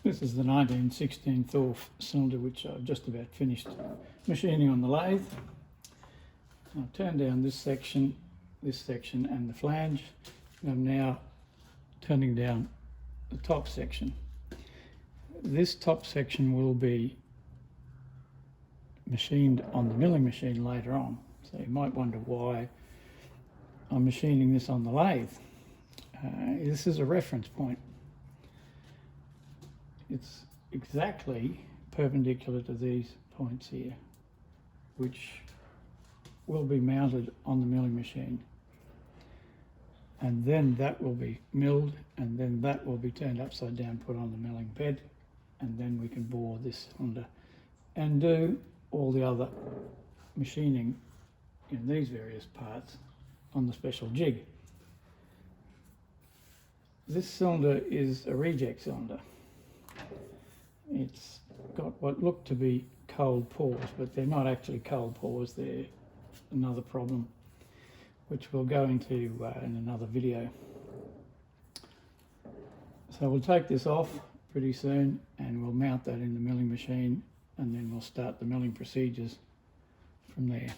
This is the 1916 Thor cylinder, which I've just about finished machining on the lathe. I've turned down this section and the flange, and I'm now turning down the top section. This top section will be machined on the milling machine later on, so you might wonder why I'm machining this on the lathe. This is a reference point. It's exactly perpendicular to these points here, which will be mounted on the milling machine, and then that will be milled, and then that will be turned upside down, put on the milling bed, and then we can bore this cylinder and do all the other machining in these various parts on the special jig. This cylinder is a reject cylinder. It's got what look to be cold pores, but they're not actually cold pores. They're another problem, which we'll go into in another video. So we'll take this off pretty soon and we'll mount that in the milling machine, and then we'll start the milling procedures from there.